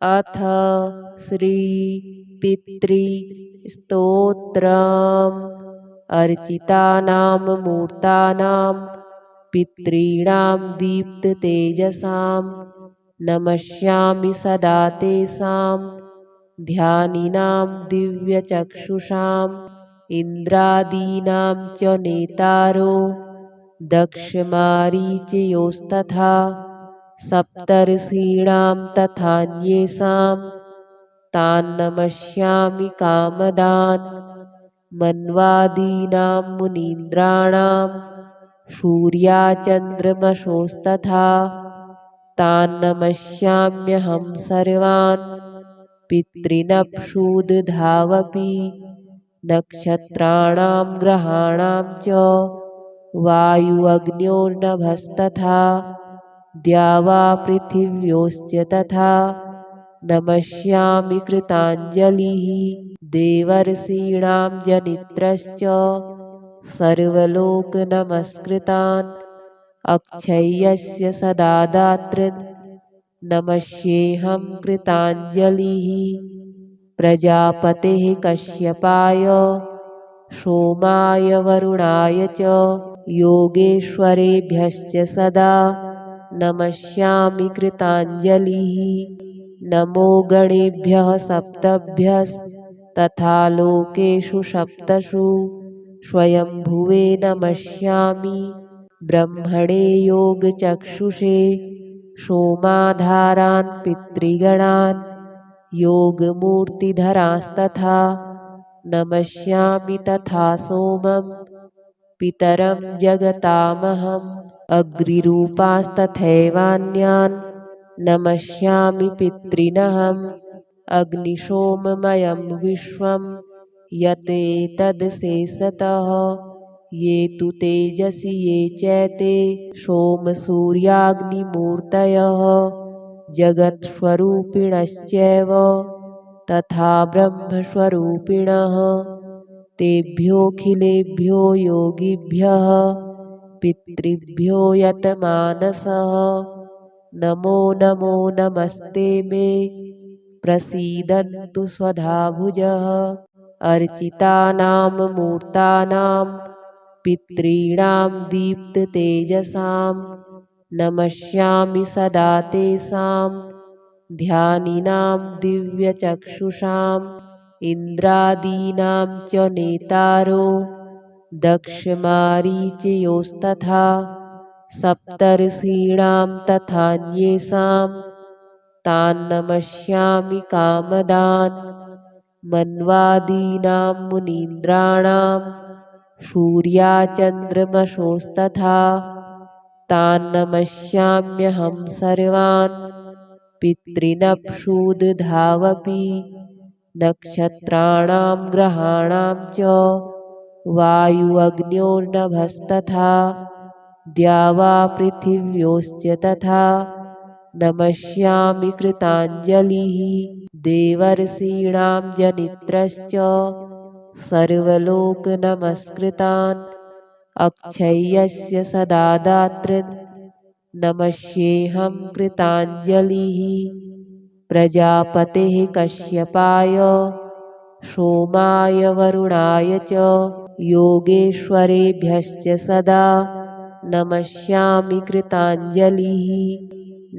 अथ श्री पितृ स्तोत्रम् अर्चितानां मूर्तानां पितॄणां दीप्ततेजसां नमस्यामि सदा तेषां ध्यानिनां दिव्यचक्षुषाम् इन्द्रादीनां च नेतारो दक्षमारीचयोस्तथा सप्तर्षीणां तथान्येषां तान् नमस्यामि कामदान् मन्वादीनां मुनीन्द्राणां सूर्याचन्द्रमसोस्तथा तान् नमस्याम्यहं सर्वान् पितॄनप्सुदधावपि नक्षत्राणां ग्रहाणां च वायुअग्न्योर्नभस्तथा द्यावा पृथिव्योश्च तथा नमस्यामि कृताञ्जलिः देवर्षीणां जनित्रश्च सर्वलोकनमस्कृतान् अक्षय्यस्य सदा दातॄन् नमस्येऽहं कृताञ्जलिः प्रजापतेः कश्यपाय सोमाय वरुणाय च योगेश्वरेभ्यश्च सदा नमस्यामि कृताञ्जलिः नमो गणेभ्यः सप्तभ्यस्तथा लोकेषु सप्तषु स्वयंभुवे नमस्यामि ब्रह्मणे योगचक्षुषे सोमाधारान् पितृगणान् योगमूर्तिधरांस्तथा नमस्यामि तथा सोमं पितरं जगतामहम् अग्निरूपांस्तथैवान्यान् नमस्यामि पितॄनहम् अग्निशोममयं विश्वं यतेतदशेषतः ये तु तेजसि ये चैते सोमसूर्याग्निमूर्तयः जगत्स्वरूपिणश्चैव तथा ब्रह्मस्वरूपिणः तेभ्योऽखिलेभ्यो योगिभ्यः पितृभ्यो यतमानसः नमो नमो नमस्ते मे प्रसीदन्तु स्वधाभुजः अर्चितानां मूर्तानां पितॄणां दीप्ततेजसां नमस्यामि सदा तेषां ध्यानिनां दिव्यचक्षुषाम् इन्द्रादीनां च नेतारो दक्षमारीचयोस्तथा सप्तर्षीणां तथान्येषां तान् नमस्यामि कामदान् मन्वादीनां मुनीन्द्राणां सूर्याचन्द्रमसोस्तथा तान् नमस्याम्यहं सर्वान् पितॄनप्सुदधावपि नक्षत्राणां ग्रहाणां च वायुअग्न्योर्नभस्तथा द्यावा पृथिव्योश्च तथा नमस्यामि कृताञ्जलिः देवर्षीणां जनित्रश्च सर्वलोकनमस्कृतान् अक्षय्यस्य सदा दातॄन् नमस्येऽहं कृताञ्जलिः प्रजापतेः कश्यपाय सोमाय वरुणाय च योगेश्वरेभ्यश्च सदा नमस्यामि कृताञ्जलिः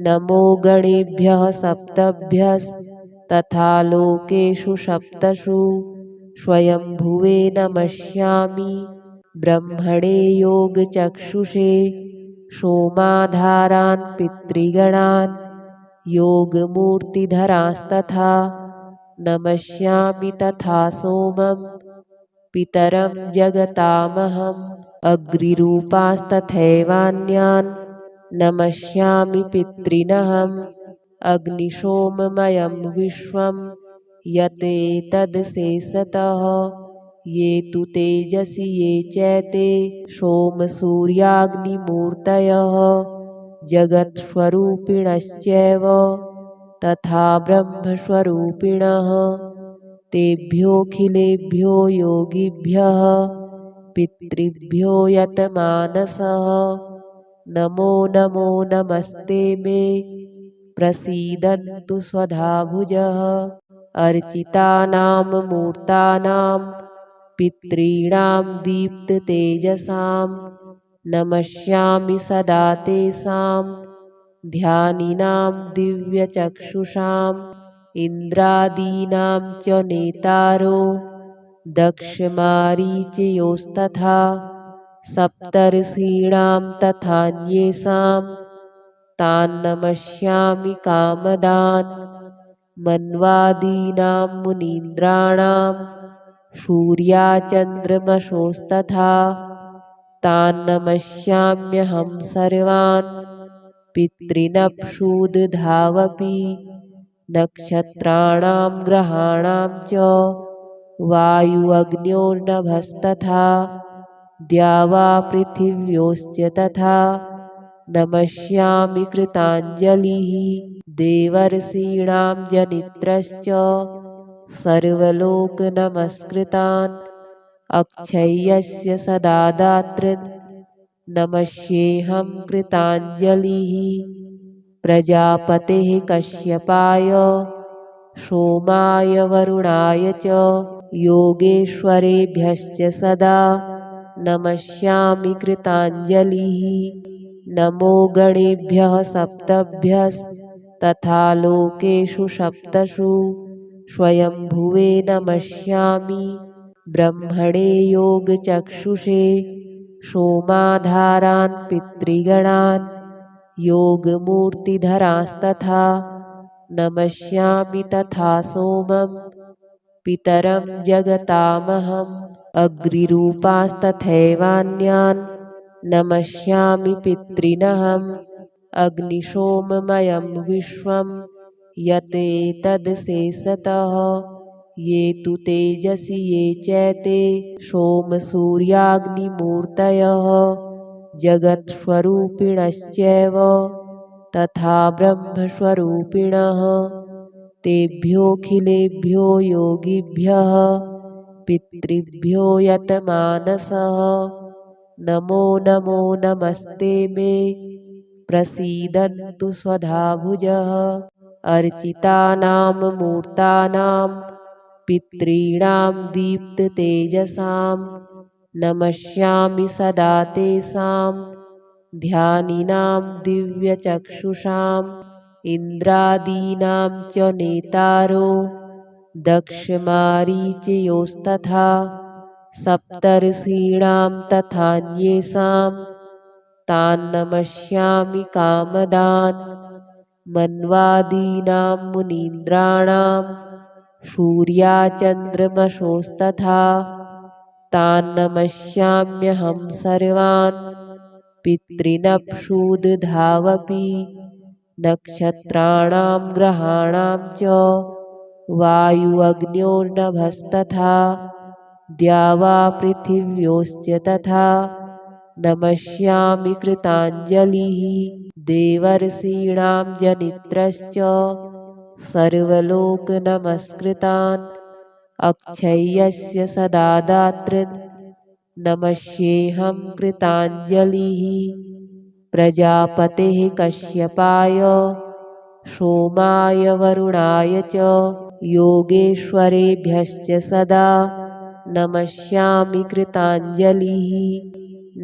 नमो गणेभ्यः सप्तभ्यस्तथा लोकेषु सप्तषु स्वयंभुवे नमस्यामि ब्रह्मणे योगचक्षुषे सोमाधारान् पितृगणान् योगमूर्तिधरांस्तथा नमस्यामि तथा सोमं पितरं जगतामहम् अग्निरूपांस्तथैवान्यान् नमस्यामि पितॄनहम् अग्निशोममयं विश्वं यतेतदशेषतः ये तु तेजसि ये चैते सोमसूर्याग्निमूर्तयः जगत्स्वरूपिणश्चैव तथा ब्रह्मस्वरूपिणः तेभ्योऽखिलेभ्यो योगिभ्यः पितृभ्यो यतमानसः नमो नमो नमस्ते मे प्रसीदन्तु स्वधाभुजः अर्चितानां मूर्तानां पितॄणां दीप्ततेजसां नमस्यामि सदा तेषां ध्यानिनां दिव्यचक्षुषाम् इन्द्रादीनां च नेतारो दक्षमारीचयोस्तथा सप्तर्षीणां तथान्येषां तान्नमस्यामि कामदान् मन्वादीनां मुनीन्द्राणां सूर्याचन्द्रमसोस्तथा तान्नमस्याम्यहं सर्वान् पितॄनप्सुदधावपि नक्षत्राणां ग्रहाणां च वायुअग्न्योर्नभस्तथा द्यावा पृथिव्योश्च तथा नमस्यामि कृताञ्जलिः देवर्षीणां जनित्रश्च सर्वलोकनमस्कृतान् अक्षय्यस्य सदा दातॄन् नमस्येऽहं कृताञ्जलिः प्रजापतेः कश्यपाय सोमाय वरुणाय च योगेश्वरेभ्यश्च सदा नमस्यामि कृताञ्जलिः नमो गणेभ्यः सप्तभ्यस्तथा लोकेषु सप्तसु स्वयंभुवे नमस्यामि ब्रह्मणे योगचक्षुषे सोमाधारान् पितृगणान् योगमूर्तिधरांस्तथा नमस्यामि तथा सोमं पितरं जगतामहम् अग्निरूपास्तथैवान्यान् नमस्यामि पितॄनहम् अग्निशोममयं विश्वं यतेतदशेषतः ये तु तेजसि ये चैते सोमसूर्याग्निमूर्तयः जगत्स्वरूपिणश्चैव तथा ब्रह्मस्वरूपिणः तेभ्योऽखिलेभ्यो योगिभ्यः पितृभ्यो यतमानसः नमो नमो नमस्ते मे प्रसीदन्तु स्वधाभुजः अर्चितानां मूर्तानां पितॄणां दीप्ततेजसां नमस्यामि सदा तेषां ध्यानिनां दिव्यचक्षुषाम् इन्द्रादीनां च नेतारो दक्षमारीचयोस्तथा सप्तर्षीणां तथान्येषां तान्नमस्यामि कामदान् मन्वादीनां मुनीन्द्राणां सूर्याचन्द्रमसोस्तथा तान्नमस्याम्यहं सर्वान् पितॄनप्सुदधावपि नक्षत्राणां ग्रहाणां च वायुअग्न्योर्नभस्तथा द्यावा पृथिव्योश्च तथा नमस्यामि कृताञ्जलिः देवर्षीणां जनित्रश्च सर्वलोकनमस्कृतान् अक्षय्यस्य सदा दातॄन् नमस्येऽहं कृताञ्जलिः प्रजापतेः कश्यपाय सोमाय वरुणाय च योगेश्वरेभ्यश्च सदा नमस्यामि कृताञ्जलिः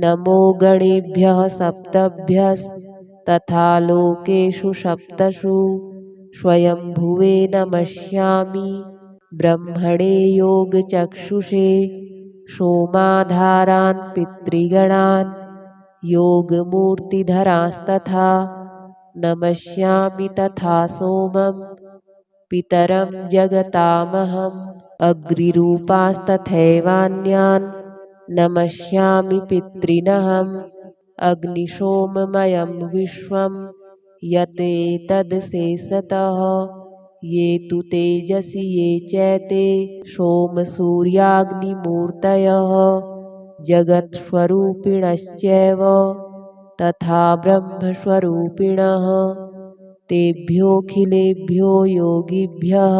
नमो गणेभ्यः सप्तभ्यस्तथा लोकेषु सप्तसु स्वयंभुवे नमस्यामि ब्रह्मणे योगचक्षुषे सोमाधारान् पितृगणान् योगमूर्तिधरांस्तथा नमस्यामि तथा सोमं पितरं जगतामहम् अग्निरूपास्तथैवान्यान् नमस्यामि पितॄनहम् अग्निशोममयं विश्वं यतेतदशेषतः ये तु तेजसि ये चैते सोमसूर्याग्निमूर्तयः जगत्स्वरूपिणश्चैव तथा ब्रह्मस्वरूपिणः तेभ्योऽखिलेभ्यो योगिभ्यः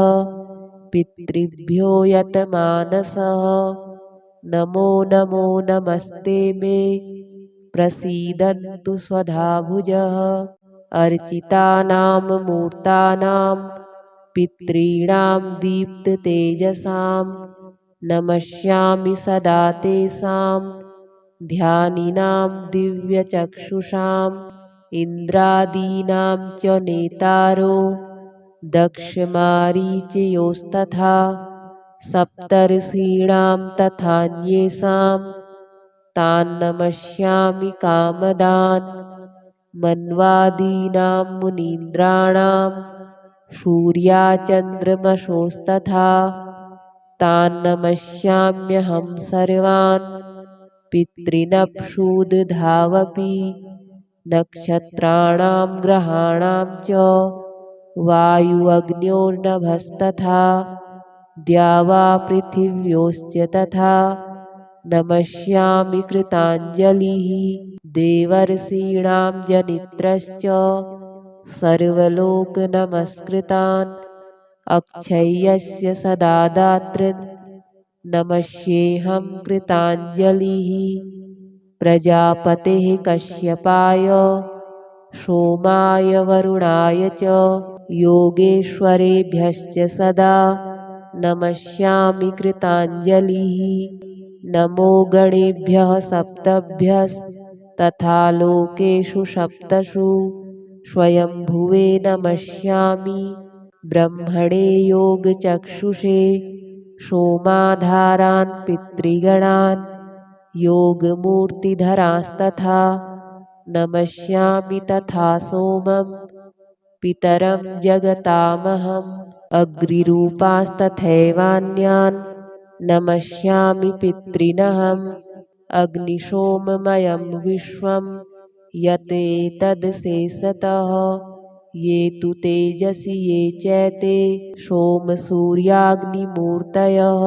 पितृभ्यो यतमानसः नमो नमो नमस्ते मे प्रसीदन्तु स्वधाभुजः अर्चितानां मूर्तानां पितॄणां दीप्ततेजसां नमस्यामि सदा तेषां ध्यानिनां दिव्यचक्षुषाम् इन्द्रादीनां च नेतारो दक्षमारीचयोस्तथा सप्तर्षीणां तथान्येषां तान् नमस्यामि कामदान् मन्वादीनां मुनीन्द्राणां सूर्याचन्द्रमसोस्तथा तान् नमस्याम्यहं सर्वान् पितॄनप्सुदधावपि नक्षत्राणां ग्रहाणां च वायुअग्न्योर्नभस्तथा द्यावा पृथिव्योश्च तथा नमस्यामि कृताञ्जलिः देवर्षीणां जनित्रश्च सर्वलोकनमस्कृतान् अक्षय्यस्य सदा दातॄन् नमस्येऽहं कृताञ्जलिः प्रजापतेः कश्यपाय सोमाय वरुणाय च योगेश्वरेभ्यश्च सदा नमस्यामि कृताञ्जलिः नमो गणेभ्यः सप्तभ्यस्तथा लोकेषु सप्तषु स्वयंभुवे नमस्यामि ब्रह्मणे योगचक्षुषे सोमाधारान् पितृगणान् योगमूर्तिधरांस्तथा नमस्यामि तथा सोमं पितरं जगतामहम् अग्निरूपांस्तथैवान्यान् नमस्यामि पितॄनहम् अग्निशोममयं विश्वं यतेतदशेषतः ये तु तेजसि ये चैते सोमसूर्याग्निमूर्तयः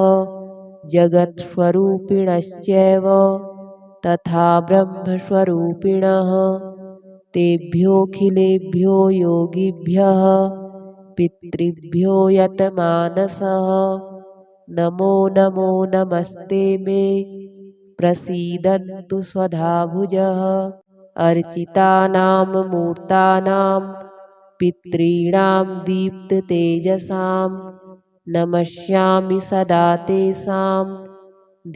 जगत्स्वरूपिणश्चैव तथा ब्रह्मस्वरूपिणः तेभ्योऽखिलेभ्यो योगिभ्यः पितृभ्यो यतमानसः नमो नमो नमस्ते मे प्रसीदन्तु स्वधाभुजः अर्चितानां मूर्तानां पितॄणां दीप्ततेजसां नमस्यामि सदा तेषां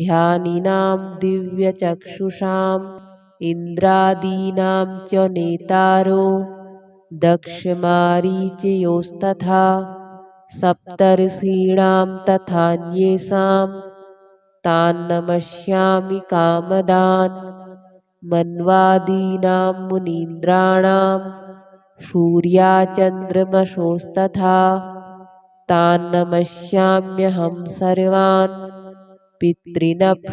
ध्यानिनां दिव्यचक्षुषाम् इन्द्रादीनां च नेतारो दक्षमारीचयोस्तथा सप्तर्षीणां तथान्येषां तान् नमस्यामि कामदान् मन्वादीनां मुनीन्द्राणां सूर्याचन्द्रमसोस्तथा तान् नमस्याम्यहं सर्वान् पितॄनप्सुदधावपि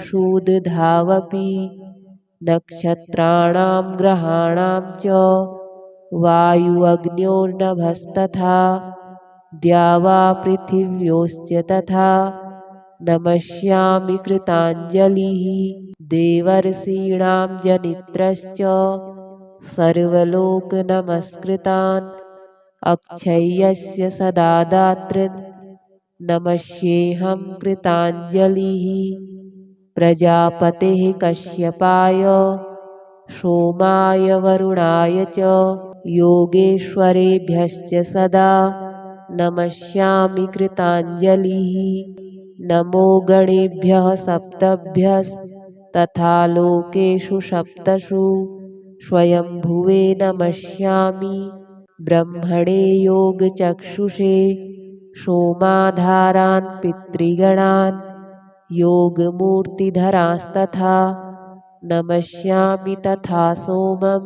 नक्षत्राणां ग्रहाणां च वायुअग्न्योर्नभस्तथा द्यावा पृथिव्योश्च तथा नमस्यामि कृताञ्जलिः देवर्षीणां जनित्रश्च सर्वलोकनमस्कृतान् अक्षय्यस्य सदा दातॄन् नमस्येऽहं कृताञ्जलिः प्रजापतेः कश्यपाय सोमाय वरुणाय च योगेश्वरेभ्यश्च सदा नमस्यामि कृताञ्जलिः नमो गणेभ्यः सप्तभ्यस्तथा लोकेषु सप्तषु स्वयंभुवे नमस्यामि ब्रह्मणे योगचक्षुषे सोमाधारान् पितृगणान् योगमूर्तिधरांस्तथा नमस्यामि तथा सोमं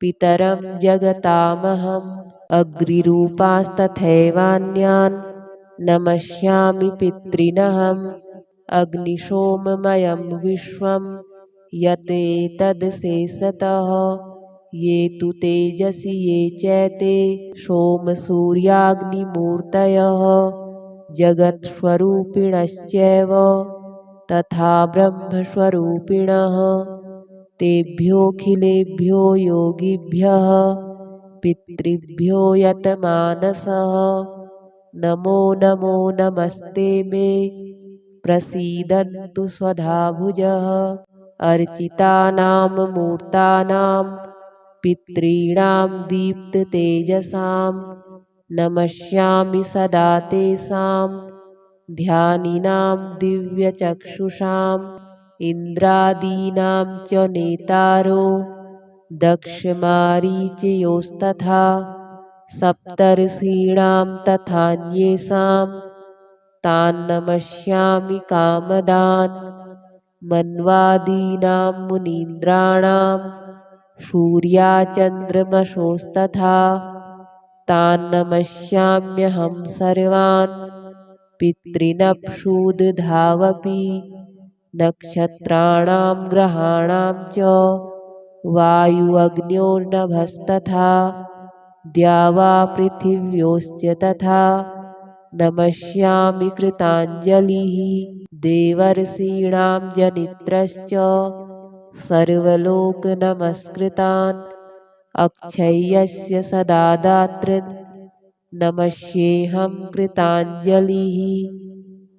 पितरं जगतामहम् अग्निरूपांस्तथैवान्यान् नमस्यामि पितॄनहम् अग्निशोममयं विश्वं यतेतदशेषतः ये तु तेजसि ये चैते सोमसूर्याग्निमूर्तयः जगत्स्वरूपिणश्चैव तथा ब्रह्मस्वरूपिणः तेभ्योऽखिलेभ्यो योगिभ्यः पितृभ्यो यतमानसः नमो नमो नमस्ते मे प्रसीदन्तु स्वधाभुजः अर्चितानां मूर्तानां पितॄणां दीप्ततेजसां नमस्यामि सदा तेषां ध्यानिनां दिव्यचक्षुषाम् इन्द्रादीनां च नेतारो दक्षमारीचयोस्तथा सप्तर्षीणां तथान्येषां तान् नमस्यामि कामदान् मन्वादीनां मुनीन्द्राणां सूर्याचन्द्रमसोस्तथा तान् नमस्याम्यहं सर्वान् पितॄनप्सुदधावपि नक्षत्राणां ग्रहाणां च वायुअग्न्योर्नभस्तथा द्यावा पृथिव्योश्च तथा नमस्यामि कृताञ्जलिः देवर्षीणां जनित्रश्च सर्वलोकनमस्कृतान् अक्षय्यस्य सदा दातॄन् नमस्येऽहं कृताञ्जलिः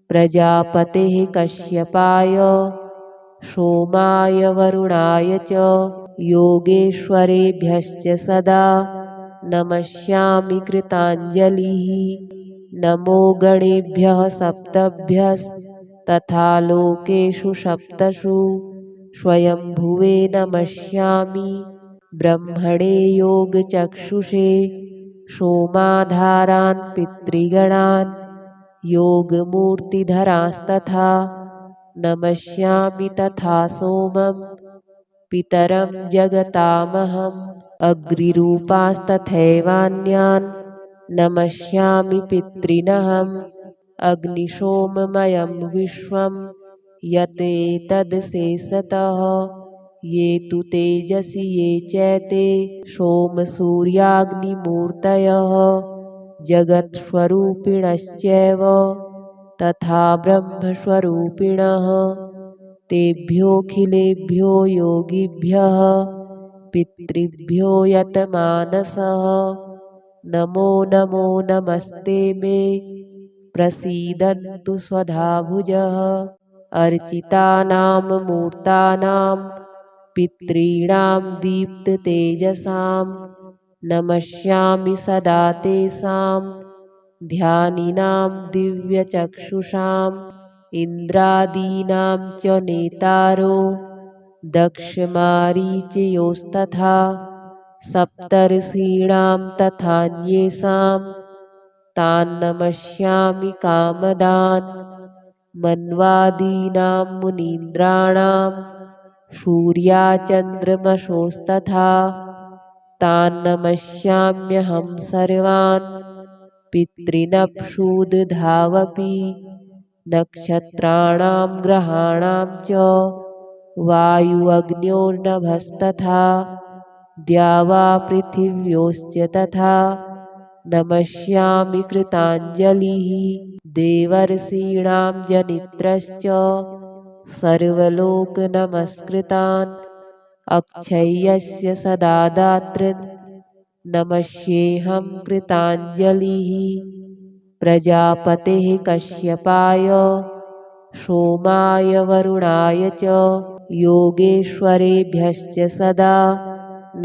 प्रजापतेः कश्यपाय सोमाय वरुणाय च योगेश्वरेभ्यश्च सदा नमस्यामि कृताञ्जलिः नमो गणेभ्यः सप्तभ्यस्तथा लोकेषु सप्तसु स्वयंभुवे नमस्यामि ब्रह्मणे योगचक्षुषे सोमाधारान् पितृगणान् योगमूर्तिधरांस्तथा नमस्यामि तथा सोमं पितरं जगतामहम् अग्निरूपास्तथैवान्यान् नमस्यामि पितॄनहम् अग्निशोममयं विश्वं यतेतदशेषतः ये तु तेजसि ये चैते सोमसूर्याग्निमूर्तयः जगत्स्वरूपिणश्चैव तथा ब्रह्मस्वरूपिणः तेभ्योऽखिलेभ्यो योगिभ्यः पितृभ्यो यतमानसः नमो नमो नमस्ते मे प्रसीदन्तु स्वधाभुजः अर्चितानां मूर्तानां पितॄणां दीप्ततेजसां नमस्यामि सदा तेषां ध्यानिनां दिव्यचक्षुषाम् इन्द्रादीनां च नेतारो दक्षमारीचयोस्तथा सप्तर्षीणां तथान्येषां तान् नमस्यामि कामदान् मन्वादीनां मुनीन्द्राणां सूर्याचन्द्रमसोस्तथा तान् नमस्याम्यहं सर्वान् पितॄनप्सुदधावपि नक्षत्राणां ग्रहाणां च वायुअग्न्योर्नभस्तथा द्यावा पृथिव्योश्च तथा नमस्यामि कृताञ्जलिः देवर्षीणां जनित्रश्च सर्वलोकनमस्कृतान् अक्षय्यस्य सदा दातॄन् नमस्येऽहं कृताञ्जलिः प्रजापतेः कश्यपाय सोमाय वरुणाय च योगेश्वरेभ्यश्च सदा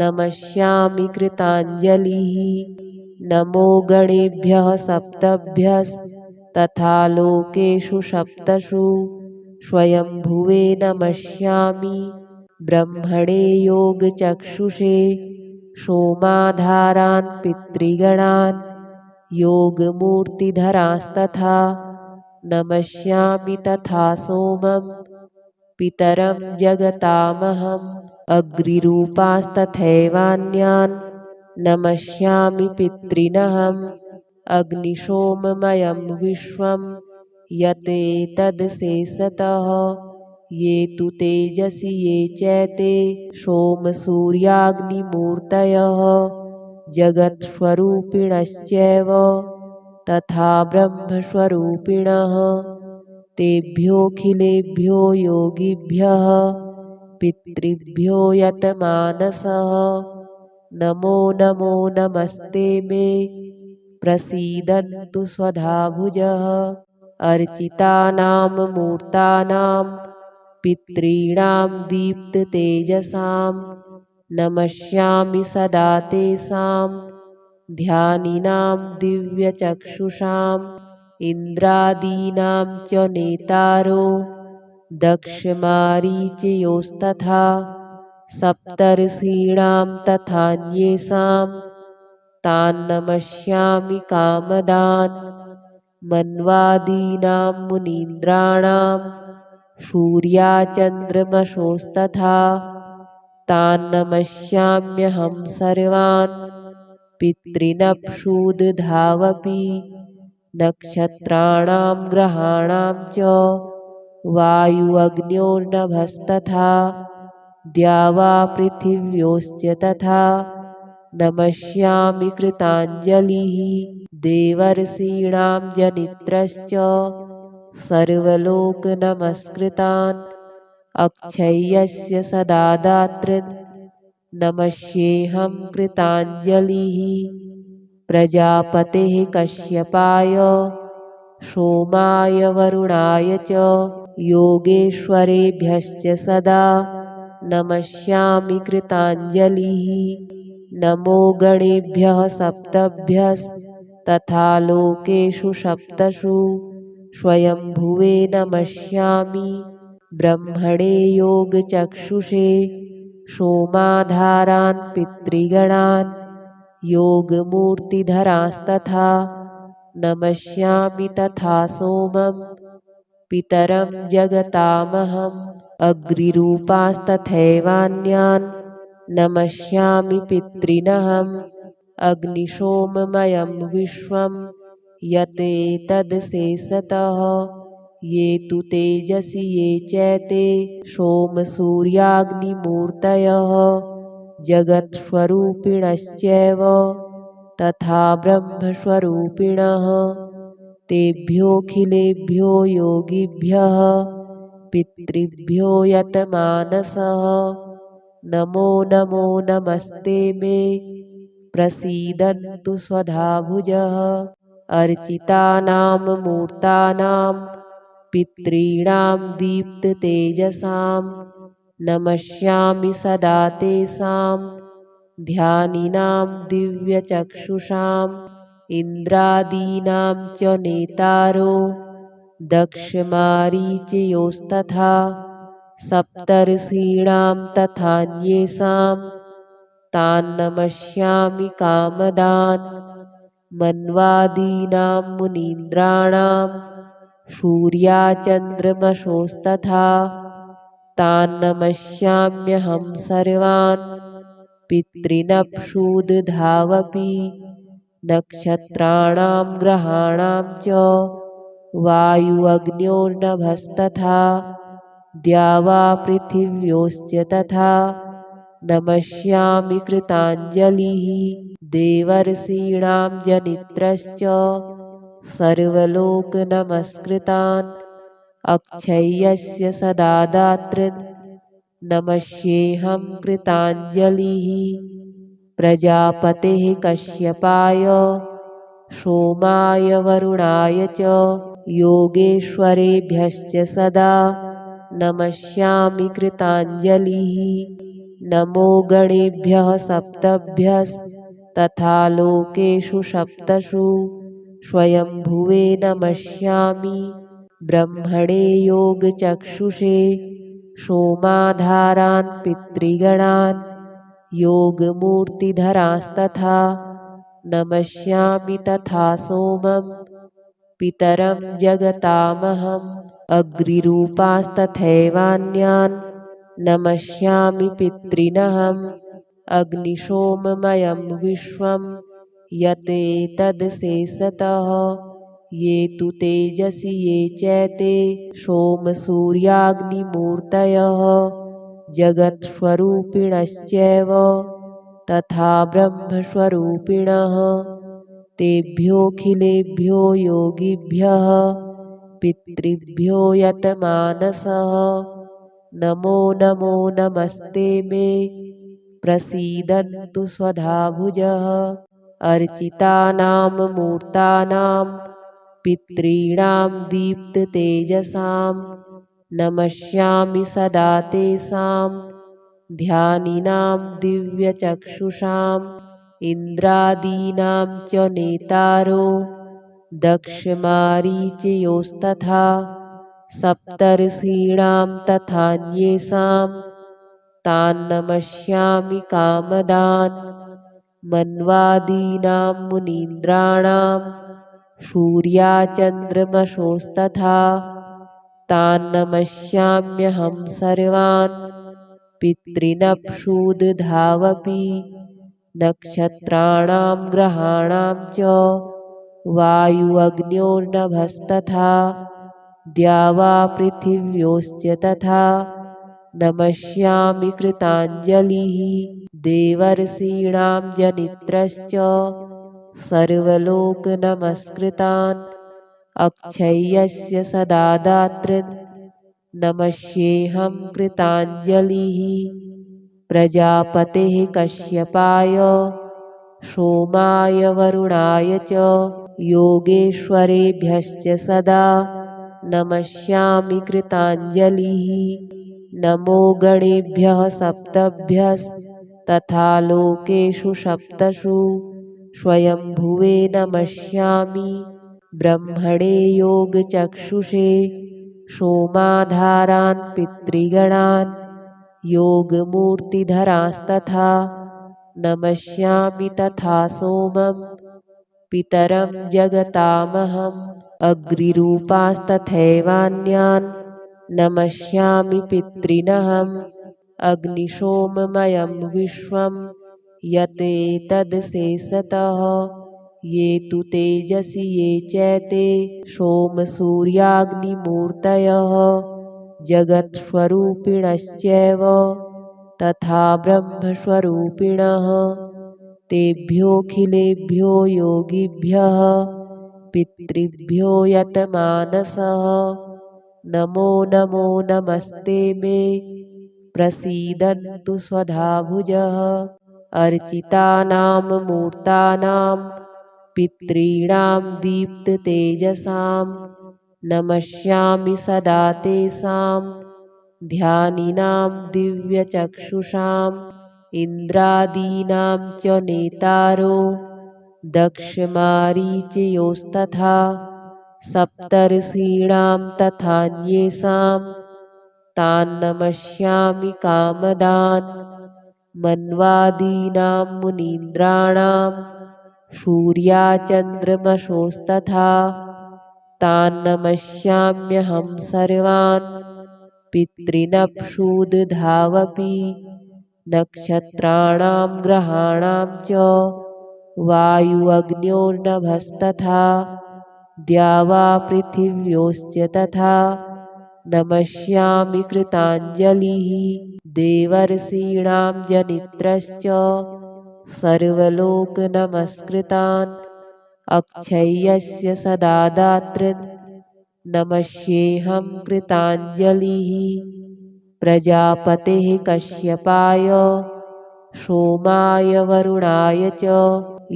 नमस्यामि कृताञ्जलिः नमो गणेभ्यः सप्तभ्यस्तथा लोकेषु सप्तसु स्वयंभुवे नमस्यामि ब्रह्मणे योगचक्षुषे सोमाधारान् पितृगणान् योगमूर्तिधरांस्तथा नमस्यामि तथा सोमं पितरं जगतामहम् अग्निरूपास्तथैवान्यान् नमस्यामि पितॄनहम् अग्निशोममयं विश्वं यतेतदशेषतः ये तु तेजसि ये चैते सोमसूर्याग्निमूर्तयः जगत्स्वरूपिणश्चैव तथा ब्रह्मस्वरूपिणः तेभ्योऽखिलेभ्यो योगिभ्यः पितृभ्यो यतमानसः नमो नमो नमस्ते मे प्रसीदन्तु स्वधाभुजः अर्चितानां मूर्तानां पितॄणां दीप्ततेजसां नमस्यामि सदा तेषां ध्यानिनां दिव्यचक्षुषाम् इन्द्रादीनां च नेतारो दक्षमारीचयोस्तथा सप्तर्षीणां तथान्येषां तान् नमस्यामि कामदान् मन्वादीनां मुनीन्द्राणां सूर्याचन्द्रमसोस्तथा तान् नमस्याम्यहं सर्वान् पितॄनप्सुदधावपि नक्षत्राणां ग्रहाणां च वायुअग्न्योर्नभस्तथा द्यावा पृथिव्योश्च तथा नमस्यामि कृताञ्जलिः देवर्षीणां जनित्रश्च सर्वलोकनमस्कृतान् अक्षय्यस्य सदा दातॄन् नमस्येऽहं कृताञ्जलिः प्रजापतेः कश्यपाय सोमाय वरुणाय च योगेश्वरेभ्यश्च सदा नमस्यामि कृताञ्जलिः नमो गणेभ्यः सप्तभ्यस्तथा लोकेषु सप्तषु स्वयंभुवे नमस्यामि ब्रह्मणे योगचक्षुषे सोमाधारान् पितृगणान् योगमूर्तिधरांस्तथा नमस्यामि तथा सोमं पितरं जगतामहम् अग्निरूपास्तथैवान्यान् नमस्यामि पितॄनहम् अग्निशोममयं विश्वं यतेतदशेषतः ये तु तेजसि ये चैते सोमसूर्याग्निमूर्तयः जगत्स्वरूपिणश्चैव तथा ब्रह्मस्वरूपिणः तेभ्योऽखिलेभ्यो योगिभ्यः पितृभ्यो यतमानसः नमो नमो नमस्ते मे प्रसीदन्तु स्वधा भुजः अर्चितानां मूर्तानां पितॄणां दीप्ततेजसां नमस्यामि सदा तेषां ध्यानिनां दिव्यचक्षुषाम् इन्द्रादीनां च नेतारो दक्षमारीचयोस्तथा सप्तर्षीणां तथान्येषां तान् नमस्यामि कामदान् मन्वादीनां मुनीन्द्राणां सूर्याचन्द्रमसोस्तथा तान् नमस्याम्यहं सर्वान् पितॄनप्सुदधावपि नक्षत्राणां ग्रहाणां च वायुअग्न्योर्नभस्तथा द्यावा पृथिव्योश्च तथा नमस्यामि कृताञ्जलिः देवर्षीणां जनित्रश्च सर्वलोकनमस्कृतान् अक्षय्यस्य सदा दातॄन् नमस्येऽहं कृताञ्जलिः प्रजापतेः कश्यपाय सोमाय वरुणाय च योगेश्वरेभ्यश्च सदा नमस्यामि कृताञ्जलिः नमो गणेभ्यः सप्तभ्यस्तथा लोकेषु सप्तषु स्वयंभुवे नमस्यामि ब्रह्मणे योगचक्षुषे सोमाधारान् पितृगणान् योगमूर्तिधरांस्तथा नमस्यामि तथा सोमं पितरं जगतामहम् अग्निरूपास्तथैवान्यान् नमस्यामि पितॄनहम् अग्निशोममयं विश्वं यतेतदशेषतः ये तु तेजसि ये चैते सोमसूर्याग्निमूर्तयः जगत्स्वरूपिणश्चैव तथा ब्रह्मस्वरूपिणः तेभ्योऽखिलेभ्यो योगिभ्यः पितृभ्यो यतमानसः नमो नमो नमस्ते मे प्रसीदन्तु स्वधा भुजः अर्चितानां मूर्तानां पितॄणां दीप्ततेजसां नमस्यामि सदा तेषां ध्यानिनां दिव्यचक्षुषाम् इन्द्रादीनां च नेतारो दक्षमारीचयोस्तथा सप्तर्षीणां तथान्येषां तान् नमस्यामि कामदान् मन्वादीनां मुनीन्द्राणां सूर्याचन्द्रमसोस्तथा तान् नमस्याम्यहं सर्वान् पितॄनप्सूदधावपि नक्षत्राणां ग्रहाणां च वायुअग्न्योर्नभस्तथा द्यावा पृथिव्योश्च तथा नमस्यामि कृताञ्जलिः देवर्षीणां जनित्रश्च सर्वलोकनमस्कृतान् अक्षय्यस्य सदा दातॄन् नमस्येऽहं कृताञ्जलिः प्रजापतेः कश्यपाय सोमाय वरुणाय च योगेश्वरेभ्यश्च सदा नमस्यामि कृताञ्जलिः नमो गणेभ्यः सप्तभ्यस्तथा लोकेषु सप्तषु स्वयंभुवे नमस्यामि ब्रह्मणे योगचक्षुषे सोमाधारान् पितृगणान् योगमूर्तिधरांस्तथा नमस्यामि तथा सोमं पितरं जगतामहम् अग्निरूपास्तथैवान्यान् नमस्यामि पितॄनहम् अग्निशोममयं विश्वं यतेतदशेषतः ये तु तेजसि ये चैते सोमसूर्याग्निमूर्तयः जगत्स्वरूपिणश्चैव तथा ब्रह्मस्वरूपिणः तेभ्योऽखिलेभ्यो योगिभ्यः पितृभ्यो यतमानसः नमो नमो नमस्ते मे प्रसीदन्तु स्वधाभुजः अर्चितानां मूर्तानां पितॄणां दीप्ततेजसां नमस्यामि सदा तेषां ध्यानिनां दिव्यचक्षुषाम् इन्द्रादीनां च नेतारो दक्षमारीचयोस्तथा सप्तर्षीणां तथान्येषां तान् नमस्यामि कामदान् मन्वादीनां मुनीन्द्राणां सूर्याचन्द्रमसोस्तथा तान् नमस्याम्यहं सर्वान् पितॄनप्सूदधावपि नक्षत्राणां ग्रहाणां च वायुअग्न्योर्नभस्तथा द्यावा पृथिव्योश्च तथा नमस्यामि कृताञ्जलिः देवर्षीणां जनित्रश्च सर्वलोकनमस्कृतान् अक्षय्यस्य सदा दातॄन् नमस्येऽहं कृताञ्जलिः प्रजापतेः कश्यपाय सोमाय वरुणाय च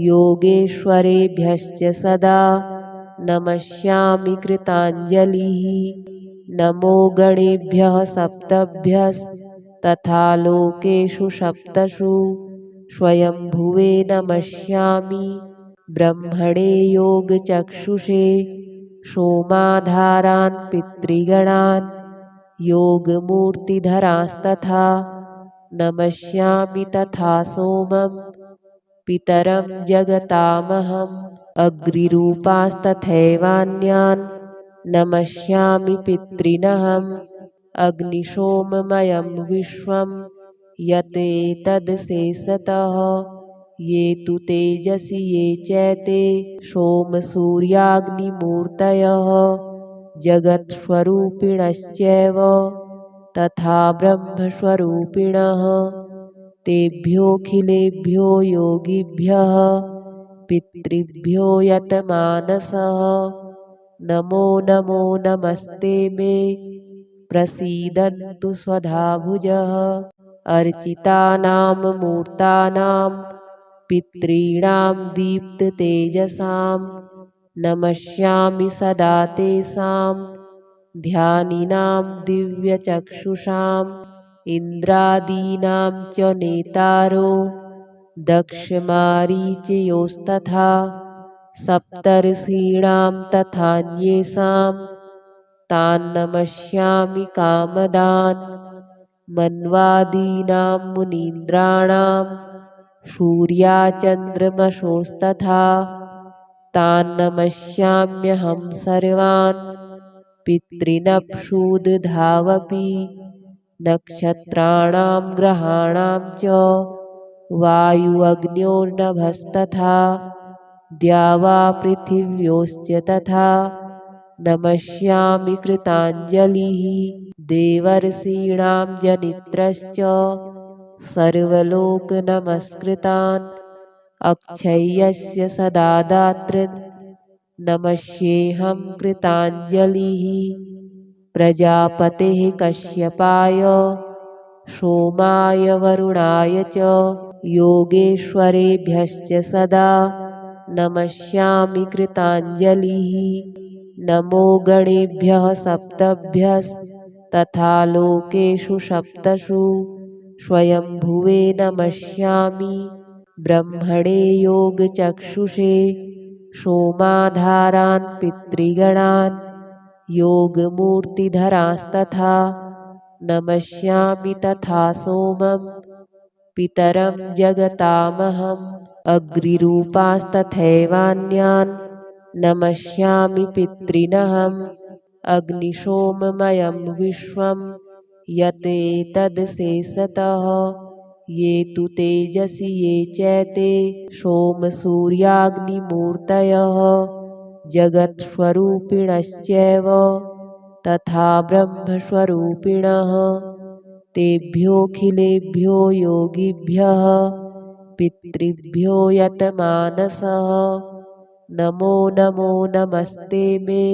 योगेश्वरेभ्यश्च सदा नमस्यामि कृताञ्जलिः नमो गणेभ्यः सप्तभ्यस्तथा लोकेषु सप्तषु स्वयंभुवे नमस्यामि ब्रह्मणे योगचक्षुषे सोमाधारान् पितृगणान् योगमूर्तिधरांस्तथा नमस्यामि तथा सोमं पितरं जगतामहम् अग्निरूपास्तथैवान्यान् नमस्यामि पितॄनहम् अग्निशोममयं विश्वं यतेतदशेषतः ये तु तेजसि ये चैते सोमसूर्याग्निमूर्तयः जगत्स्वरूपिणश्चैव तथा ब्रह्मस्वरूपिणः तेभ्योऽखिलेभ्यो योगिभ्यः पितृभ्यो यतमानसः नमो नमो नमस्ते मे प्रसीदन्तु स्वधाभुजः अर्चितानां मूर्तानां पितॄणां दीप्ततेजसां नमस्यामि सदा तेषां ध्यानिनां दिव्यचक्षुषाम् इन्द्रादीनां च नेतारो दक्षमारीचयोस्तथा सप्तर्षीणां तथान्येषां तान्नमस्यामि कामदान् मन्वादीनां मुनीन्द्राणां सूर्याचन्द्रमसोस्तथा तान्नमस्याम्यहं सर्वान् पितॄनप्सुदधावपि नक्षत्राणां ग्रहाणां च वायुअग्न्योर्नभस्तथा द्यावा पृथिव्योश्च तथा नमस्यामि कृताञ्जलिः देवर्षीणां जनित्रश्च सर्वलोकनमस्कृतान् अक्षय्यस्य सदा दातॄन् नमस्येऽहं कृताञ्जलिः प्रजापतेः कश्यपाय सोमाय वरुणाय च योगेश्वरेभ्यश्च सदा नमस्यामि कृताञ्जलिः नमो गणेभ्यः सप्तभ्यस्तथा लोकेषु सप्तषु स्वयंभुवे नमस्यामि ब्रह्मणे योगचक्षुषे सोमाधारान् पितृगणान् योगमूर्तिधरांस्तथा नमस्यामि तथा सोमं पितरं जगतामहम् अग्निरूपास्तथैवान्यान् नमस्यामि पितॄनहम् अग्निशोममयं विश्वं यतेतदशेषतः ये तु तेजसि ये चैते सोमसूर्याग्निमूर्तयः जगत्स्वरूपिणश्चैव तथा ब्रह्मस्वरूपिणः तेभ्योऽखिलेभ्यो योगिभ्यः पितृभ्यो यतमानसः नमो नमो नमस्ते मे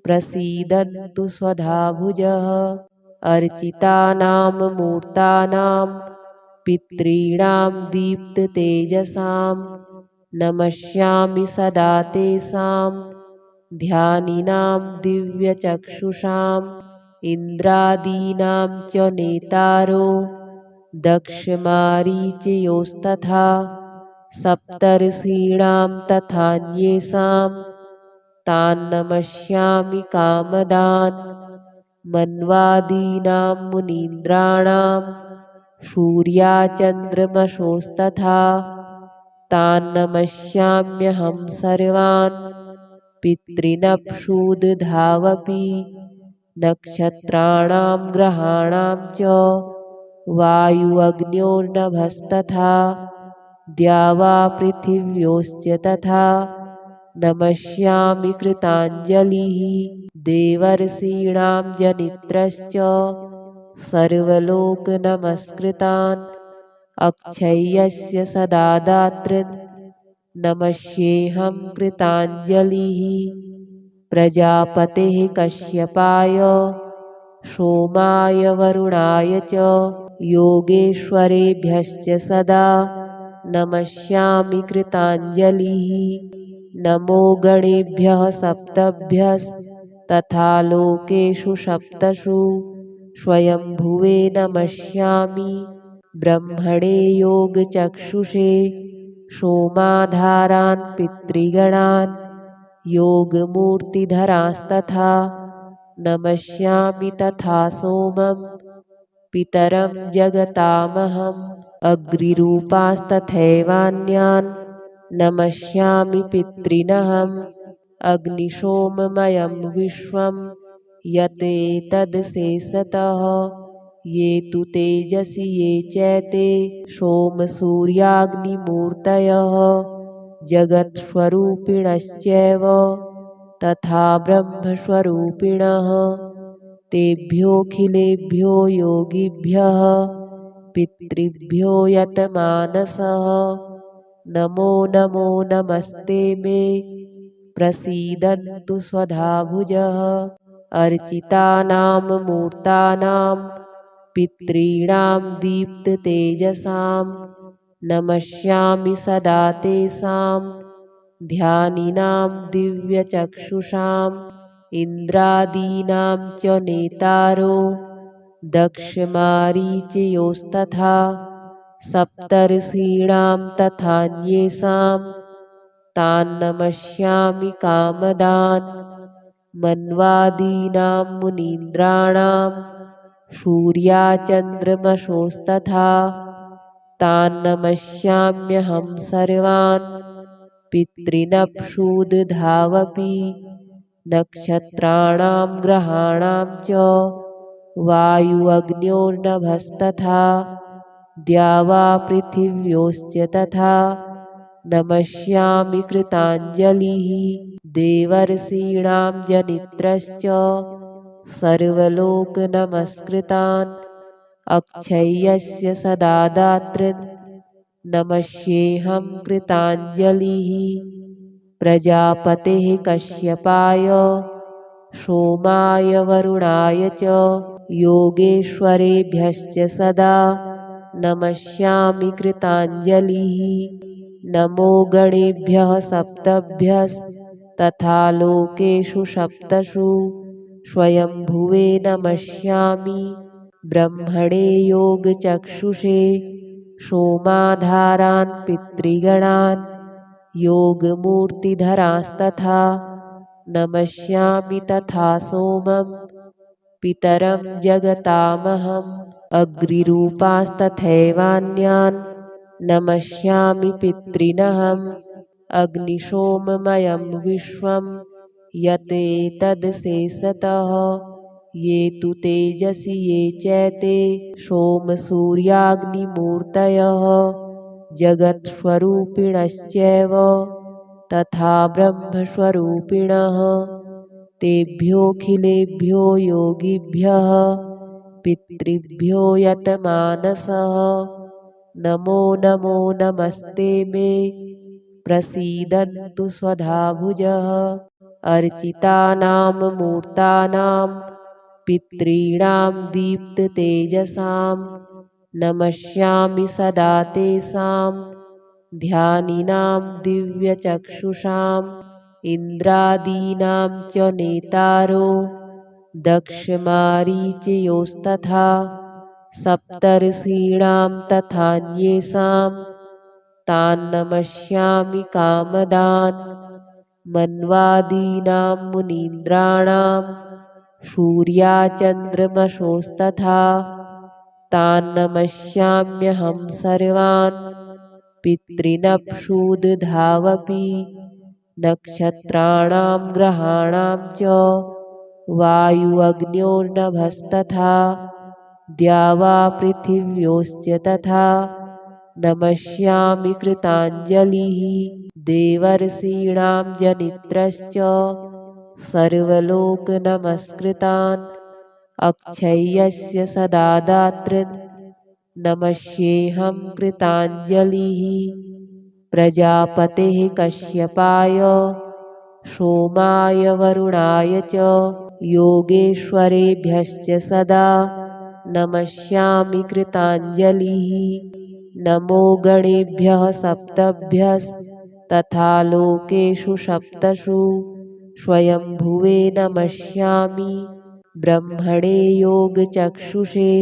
प्रसीदन्तु स्वधाभुजः अर्चितानां मूर्तानां पितॄणां दीप्ततेजसां नमस्यामि सदा तेषां ध्यानिनां दिव्यचक्षुषाम् इन्द्रादीनां च नेतारो दक्षमारीचयोस्तथा सप्तर्षीणां तथान्येषां तान्नमस्यामि कामदान् मन्वादीनां मुनीन्द्राणां सूर्याचन्द्रमसोस्तथा तान्नमस्याम्यहं सर्वान् पितॄनप्सुदधावपि नक्षत्राणां ग्रहाणां च वायुअग्न्योर्नभस्तथा द्यावा पृथिव्योश्च तथा नमस्यामि कृताञ्जलिः देवर्षीणां जनित्रश्च सर्वलोकनमस्कृतान् अक्षय्यस्य सदा दातॄन् नमस्येऽहं कृताञ्जलिः प्रजापतेः कश्यपाय सोमाय वरुणाय च योगेश्वरेभ्यश्च सदा नमस्यामि कृताञ्जलिः नमो गणेभ्यः सप्तभ्यस्तथा लोकेषु सप्तषु स्वयंभुवे नमस्यामि ब्रह्मणे योगचक्षुषे सोमाधारान् पितृगणान् योगमूर्तिधरांस्तथा नमस्यामि तथा सोमं पितरं जगतामहम् अग्निरूपास्तथैवान्यान् नमस्यामि पितॄनहम् अग्निशोममयं विश्वं यतेतदशेषतः ये तु तेजसि ये चैते सोमसूर्याग्निमूर्तयः जगत्स्वरूपिणश्चैव तथा ब्रह्मस्वरूपिणः तेभ्योऽखिलेभ्यो योगिभ्यः पितृभ्यो यतमानसः नमो नमो नमस्ते मे प्रसीदन्तु स्वधाभुजः अर्चितानां मूर्तानां पितॄणां दीप्ततेजसां नमस्यामि सदा तेषां ध्यानिनां दिव्यचक्षुषाम् इन्द्रादीनां च नेतारो दक्षमारीचयोस्तथा सप्तर्षीणां तथान्येषां तान् नमस्यामि कामदान्। मन्वादीनां मुनीन्द्राणां सूर्याचन्द्रमसोस्तथा तान् नमस्याम्यहं सर्वान्। पितॄनप्सुदधावपि नक्षत्राणां ग्रहाणां च वायुअग्न्योर्नभस्तथा द्यावा पृथिव्योश्च तथा नमस्यामि कृताञ्जलिः। देवर्षीणां जनित्रश्च सर्वलोकनमस्कृतान् अक्षय्यस्य सदा दातॄन् नमस्येऽहं कृताञ्जलिः। प्रजापतेः कश्यपाय सोमाय वरुणाय च योगेश्वरेभ्यश्च सदा नमस्यामि कृताञ्जलिः। नमो गणेभ्यः सप्तभ्यस्तथा लोकेषु सप्तसु स्वयंभुवे नमस्यामि। ब्रह्मणे योगचक्षुषे सोमाधारान् पितृगणान् योगमूर्तिधरांस्तथा नमस्यामि तथा सोमं पितरं जगतामहम्। अग्निरूपांस्तथैवान्यान् नमस्यामि पितॄनहम्। अग्निशोममयं विश्वं यतेतदशेषतः ये तु तेजसि ये चैते सोमसूर्याग्निमूर्तयः जगत्स्वरूपिणश्चैव तथा ब्रह्मस्वरूपिणः। तेभ्योऽखिलेभ्यो योगिभ्यः पितृभ्यो यतमानसः नमो नमो नमस्ते मे प्रसीदन्तु स्वधाभुजः। अर्चितानां मूर्तानां पितॄणां दीप्ततेजसां नमस्यामि सदा तेषां ध्यानिनां दिव्यचक्षुषाम्। इन्द्रादीनां च नेतारो दक्षमारीचयोस्तथा सप्तर्षीणां तथान्येषां तान् नमस्यामि कामदान्। मन्वादीनां मुनीन्द्राणां सूर्याचन्द्रमसोस्तथा तान् नमस्याम्यहं सर्वान्। पितॄनप्सुदधावपि नक्षत्राणां ग्रहाणां च वायुअग्न्योर्नभस्तथा द्यावा पृथिव्योश्च तथा नमस्यामि कृताञ्जलिः। देवर्षीणां जनित्रश्च सर्वलोकनमस्कृतान् अक्षय्यस्य सदा दातॄन् नमस्येऽहं कृताञ्जलिः। प्रजापतेः कश्यपाय सोमाय वरुणाय च योगेश्वरेभ्यश्च सदा नमस्यामि कृताञ्जलिः। नमो गणेभ्यः सप्तभ्यस्तथा लोकेषु सप्तसु स्वयंभुवे नमस्यामि। ब्रह्मणे योगचक्षुषे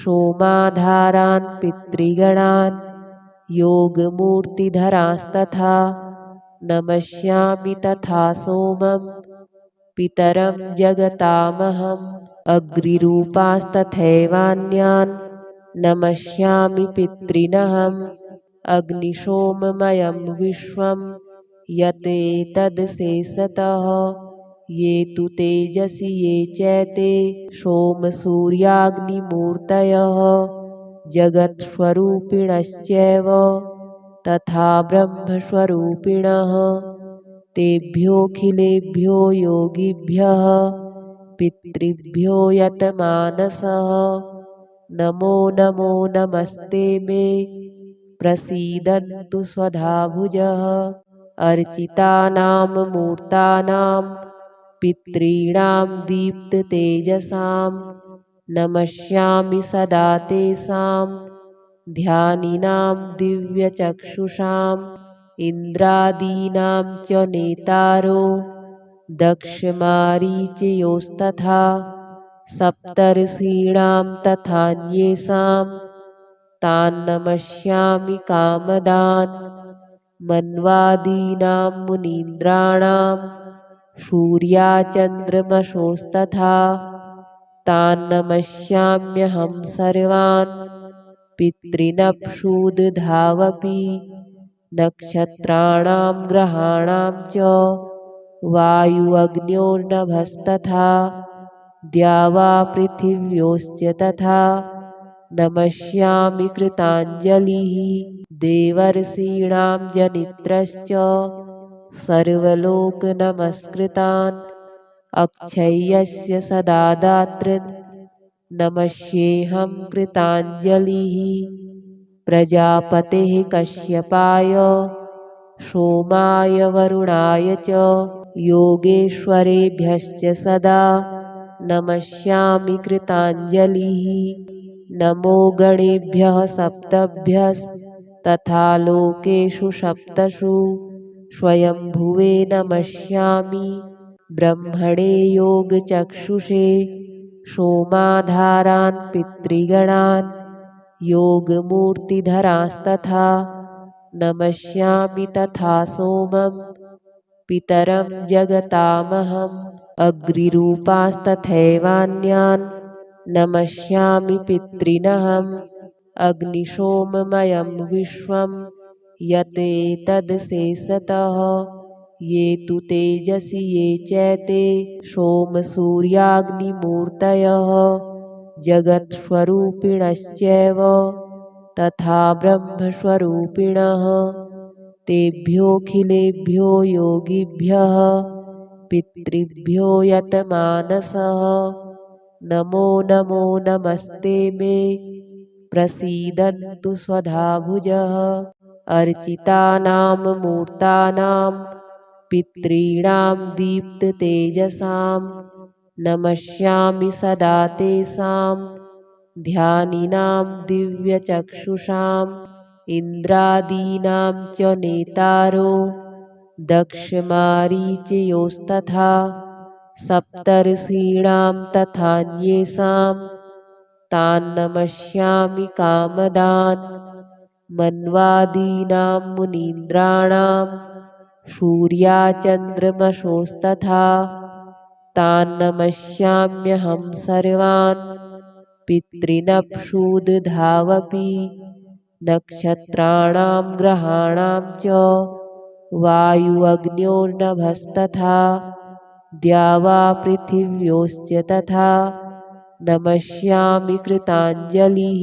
सोमाधारान् पितृगणान् योगमूर्तिधरांस्तथा नमस्यामि तथा सोमं पितरं जगतामहम्। अग्निरूपांस्तथैवान्यान् नमस्यामि पितॄनहम्। अग्निशोममयं विश्वं यतेतदशेषतः ये तु तेजसि ये चैते सोमसूर्याग्निमूर्तयः जगत्स्वरूपिणश्चैव तथा ब्रह्मस्वरूपिणः। तेभ्योऽखिलेभ्यो योगिभ्यः पितृभ्यो यतमानसः नमो नमो नमस्ते मे प्रसीदन्तु स्वधाभुजः। अर्चितानां मूर्तानां पितॄणां दीप्ततेजसां नमस्यामि सदा तेषां ध्यानिनां दिव्यचक्षुषाम्। इन्द्रादीनां च नेतारो दक्षमारीचयोस्तथा सप्तर्षीणां तथान्येषां तान् नमस्यामि कामदान्। मन्वादीनां मुनीन्द्राणां सूर्याचन्द्रमसोस्तथा तान् नमस्याम्यहं सर्वान्। पितॄनप्सुदधावपि नक्षत्राणां ग्रहाणां च वायुअग्न्योर्नभस्तथा द्यावा पृथिव्योश्च तथा नमस्यामि कृताञ्जलिः। देवर्षीणां जनित्रश्च सर्वलोकनमस्कृतान् अक्षय्यस्य सदा दातॄन् नमस्येऽहं कृताञ्जलिः। प्रजापतेः कश्यपाय सोमाय वरुणाय च योगेश्वरेभ्यश्च सदा नमस्यामि कृताञ्जलिः। नमो गणेभ्यः सप्तभ्यस्तथा लोकेषु सप्तसु स्वयंभुवे नमस्यामि। ब्रह्मणे योगचक्षुषे सोमाधारान् पितृगणान् योगमूर्तिधरांस्तथा नमस्यामि तथा सोमं पितरं जगतामहम्। अग्निरूपांस्तथैवान्यान् नमस्यामि पितॄनहम्। अग्निशोममयं विश्वं यतेतदशेषतः ये तु तेजसि ये चैते सोमसूर्याग्निमूर्तयः जगत्स्वरूपिणश्चैव तथा ब्रह्मस्वरूपिणः। तेभ्योऽखिलेभ्यो योगिभ्यः पितृभ्यो यतमानसः नमो नमो नमस्ते मे प्रसीदन्तु स्वधाभुजः। अर्चितानां मूर्तानां पितॄणां दीप्ततेजसां नमस्यामि सदा तेषां ध्यानिनां दिव्यचक्षुषाम्। इन्द्रादीनां च नेतारो दक्षमारीचयोस्तथा सप्तर्षीणां तथान्येषां तान् नमस्यामि कामदान्। मन्वादीनां मुनीन्द्राणां सूर्याचन्द्रमसोस्तथा तान् नमस्याम्यहं सर्वान्। पितॄनप्सुदधावपि नक्षत्राणां ग्रहाणां च वायुअग्न्योर्नभस्तथा द्यावा पृथिव्योश्च तथा नमस्यामि कृताञ्जलिः।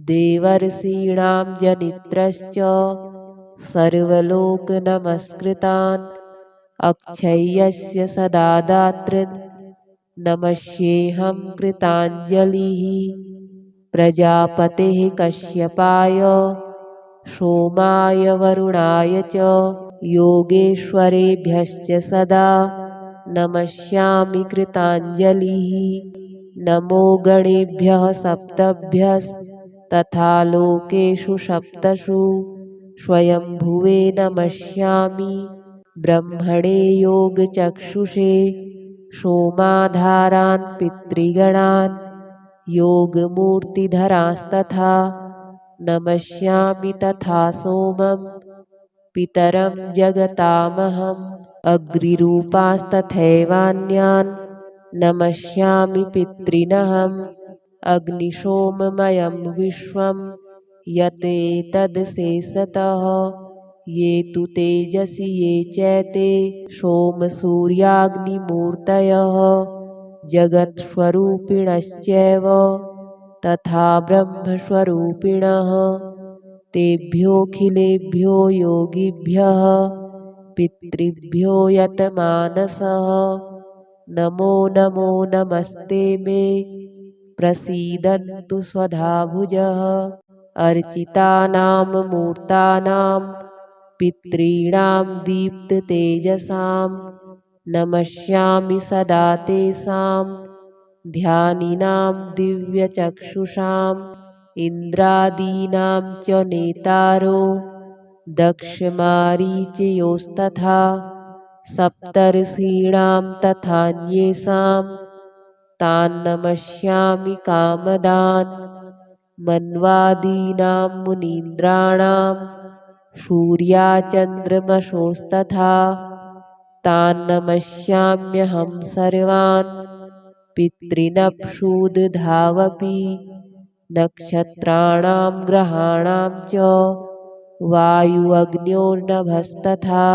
देवर्षीणां जनित्रश्च सर्वलोकनमस्कृतान् अक्षय्यस्य सदा दातॄन् नमस्येऽहं कृताञ्जलिः। प्रजापतेः कश्यपाय सोमाय वरुणाय च योगेश्वरेभ्यश्च सदा नमस्यामि कृताञ्जलिः। नमो गणेभ्यः सप्तभ्यस्तथा लोकेषु सप्तसु स्वयंभुवे नमस्यामि। ब्रह्मणे योगचक्षुषे सोमाधारान् पितृगणान् योगमूर्तिधरांस्तथा नमस्यामि तथा सोमं पितरं जगतामहम्। अग्निरूपांस्तथैवान्यान् नमस्यामि पितॄनहम्। अग्निशोममयं विश्वं यतेतदशेषतः ये तु तेजसि ये चैते सोमसूर्याग्निमूर्तयः जगत्स्वरूपिणश्चैव तथा ब्रह्मस्वरूपिणः। तेभ्योऽखिलेभ्यो योगिभ्यः पितृभ्यो यतमानसः नमो नमो नमस्ते मे प्रसीदन्तु स्वधाभुजः। अर्चितानां मूर्तानां पितॄणां दीप्ततेजसां नमस्यामि सदा तेषां ध्यानिनां दिव्यचक्षुषाम्। इन्द्रादीनां च नेतारो दक्षमारीचयोस्तथा सप्तर्षीणां तथान्येषां तान्नमस्यामि कामदान्। मन्वादीनां मुनीन्द्राणां सूर्याचन्द्रमसोस्तथा तान्नमस्याम्यहं सर्वान्। पितॄनप्सुदधावपि नक्षत्राणां ग्रहाणां च वायुअग्न्योर्नभस्तथा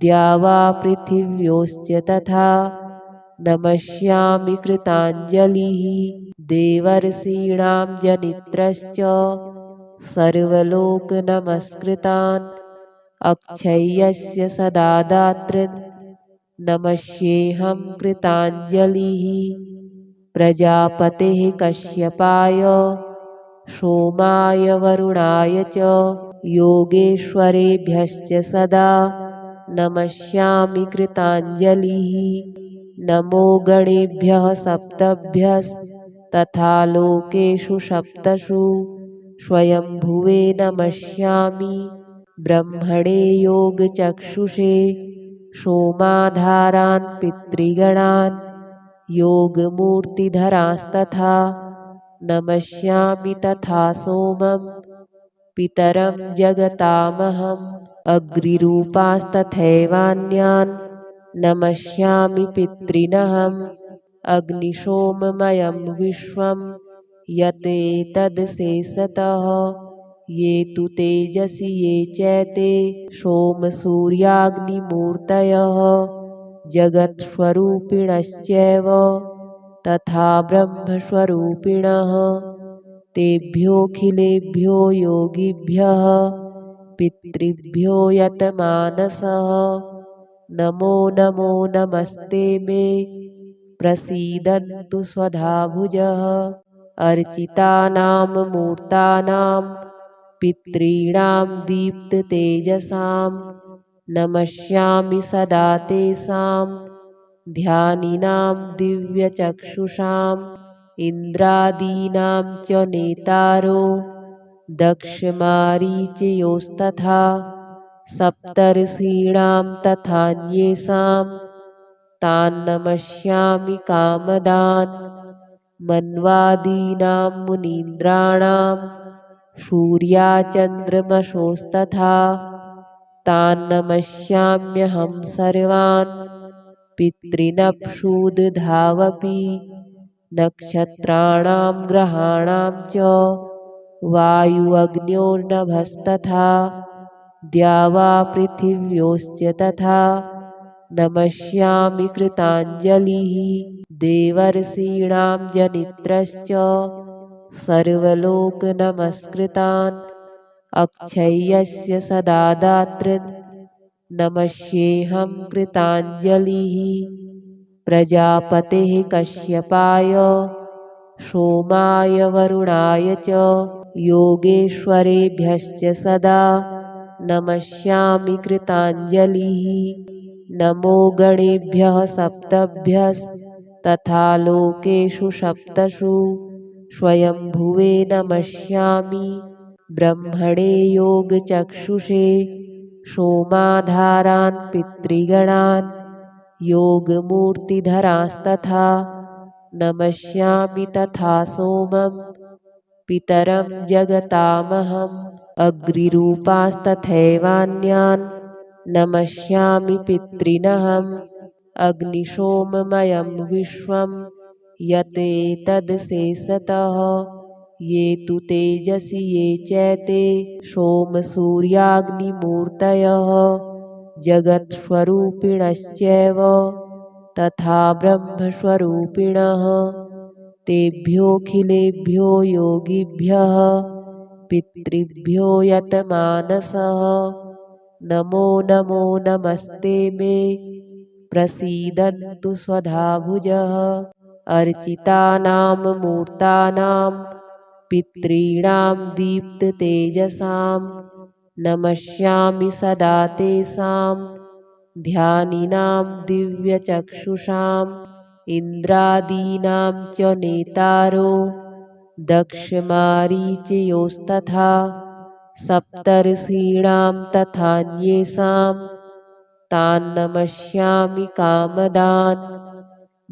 द्यावा पृथिव्योश्च तथा नमस्यामि कृताञ्जलिः। देवर्षीणां जनित्रश्च सर्वलोकनमस्कृतान् अक्षय्यस्य सदा दातॄन् नमस्येऽहं कृताञ्जलिः। प्रजापतेः कश्यपाय सोमाय वरुणाय च योगेश्वरेभ्यश्च सदा नमस्यामि कृताञ्जलिः। नमो गणेभ्यः सप्तभ्यस्तथा लोकेषु सप्तसु स्वयंभुवे नमस्यामि। ब्रह्मणे योगचक्षुषे सोमाधारान् पितृगणान् योगमूर्तिधरांस्तथा नमस्यामि तथा सोमं पितरं जगतामहम्। अग्निरूपास्तथैवान्यान् नमस्यामि पितॄनहम्। अग्निशोममयं विश्वं यतेतदशेषतः ये तु तेजसि ये चैते सोमसूर्याग्निमूर्तयः जगत्स्वरूपिणश्चैव तथा ब्रह्मस्वरूपिणः। तेभ्योऽखिलेभ्यो योगिभ्यः पितृभ्यो यतमानसः नमो नमो नमस्ते मे प्रसीदन्तु स्वधाभुजः। अर्चितानां मूर्तानां पितॄणां दीप्ततेजसां नमस्यामि सदा तेषां ध्यानिनां दिव्यचक्षुषाम्। इन्द्रादीनां च नेतारो दक्षमारीचयोस्तथा सप्तर्षीणां तथान्येषां तान्नमस्यामि कामदान्। मन्वादीनां मुनीन्द्राणां सूर्याचन्द्रमसोस्तथा तान्नमस्याम्यहं सर्वान्। पितॄनप्सुदधावपि नक्षत्राणां ग्रहाणां च वायुअग्न्योर्नभस्तथा द्यावा पृथिव्योश्च तथा नमस्यामि कृताञ्जलिः। देवर्षीणां जनित्रश्च सर्वलोकनमस्कृतान् अक्षय्यस्य सदा दातॄन् नमस्येऽहं कृताञ्जलिः। प्रजापतेः कश्यपाय सोमाय वरुणाय च योगेश्वरेभ्यश्च सदा नमस्यामि कृताञ्जलिः। नमो गणेभ्यः सप्तभ्यस्तथा लोकेषु सप्तसु स्वयंभुवे नमस्यामि। ब्रह्मणे योगचक्षुषे सोमाधारान् पितृगणान् योगमूर्तिधरांस्तथा नमस्यामि तथा सोमं पितरं जगतामहम्। अग्निरूपास्तथैवान्यान् नमस्यामि पितॄनहम्। अग्निशोममयं विश्वं यतेतदशेषतः ये तु तेजसि ये चैते सोमसूर्याग्निमूर्तयः जगत्स्वरूपिणश्चैव तथा ब्रह्मस्वरूपिणः। तेभ्योऽखिलेभ्यो योगिभ्यः पितृभ्यो यतमानसः नमो नमो नमस्ते मे प्रसीदन्तु स्वधाभुजः। अर्चितानां मूर्तानां पितॄणां दीप्ततेजसां नमस्यामि सदा तेषां ध्यानिनां दिव्यचक्षुषाम्। इन्द्रादीनां च नेतारो दक्षमारीचयोस्तथा सप्तर्षीणां तथान्येषां तान्नमस्यामि कामदान्।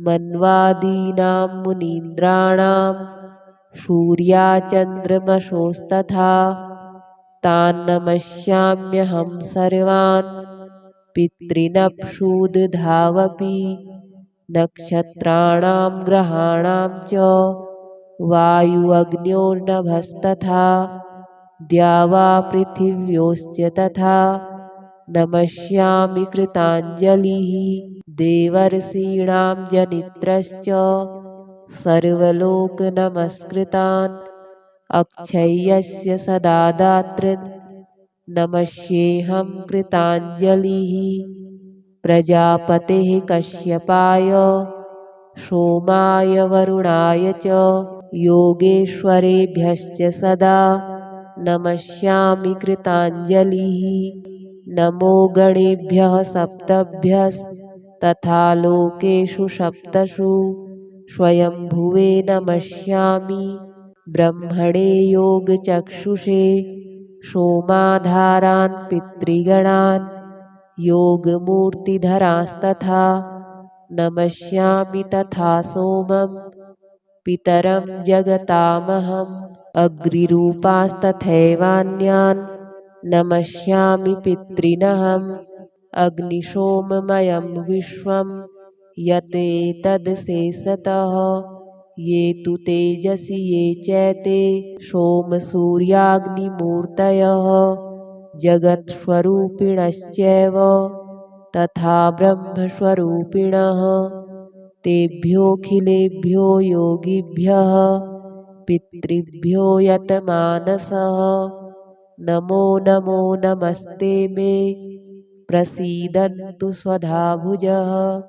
मन्वादीनां मुनीन्द्राणां सूर्याचन्द्रमसोस्तथा तान् नमस्याम्यहं सर्वान् पितॄनप्सुदधावपि नक्षत्राणां ग्रहाणां च वायुअग्न्योर्नभस्तथा द्यावा पृथिव्योश्च तथा नमस्यामि कृताञ्जलिः देवर्षीणां जनित्रश्च सर्वलोकनमस्कृतान् अक्षय्यस्य सदा दातॄन् नमस्येऽहं कृताञ्जलिः प्रजापतेः कश्यपाय सोमाय वरुणाय च योगेश्वरेभ्यश्च सदा नमस्यामि कृताञ्जलिः नमो गणेभ्यः सप्तभ्यस्तथा लोकेषु सप्तसु स्वयंभुवे नमस्यामि ब्रह्मणे योगचक्षुषे सोमाधारान् पितृगणान् योगमूर्तिधरांस्तथा नमस्यामि तथा सोमं पितरं जगतामहम् अग्निरूपास्तथैवान्यान् नमस्यामि पितॄनहम् अग्निशोममयं विश्वं यतेतदशेषतः ये तु तेजसि ये चैते सोमसूर्याग्निमूर्तयः जगत्स्वरूपिणश्चैव तथा ब्रह्मस्वरूपिणः तेभ्योऽखिलेभ्यो योगिभ्यः पितृभ्यो यतमानसः नमो नमो नमस्ते मे प्रसीदन्तु स्वधाभुजः।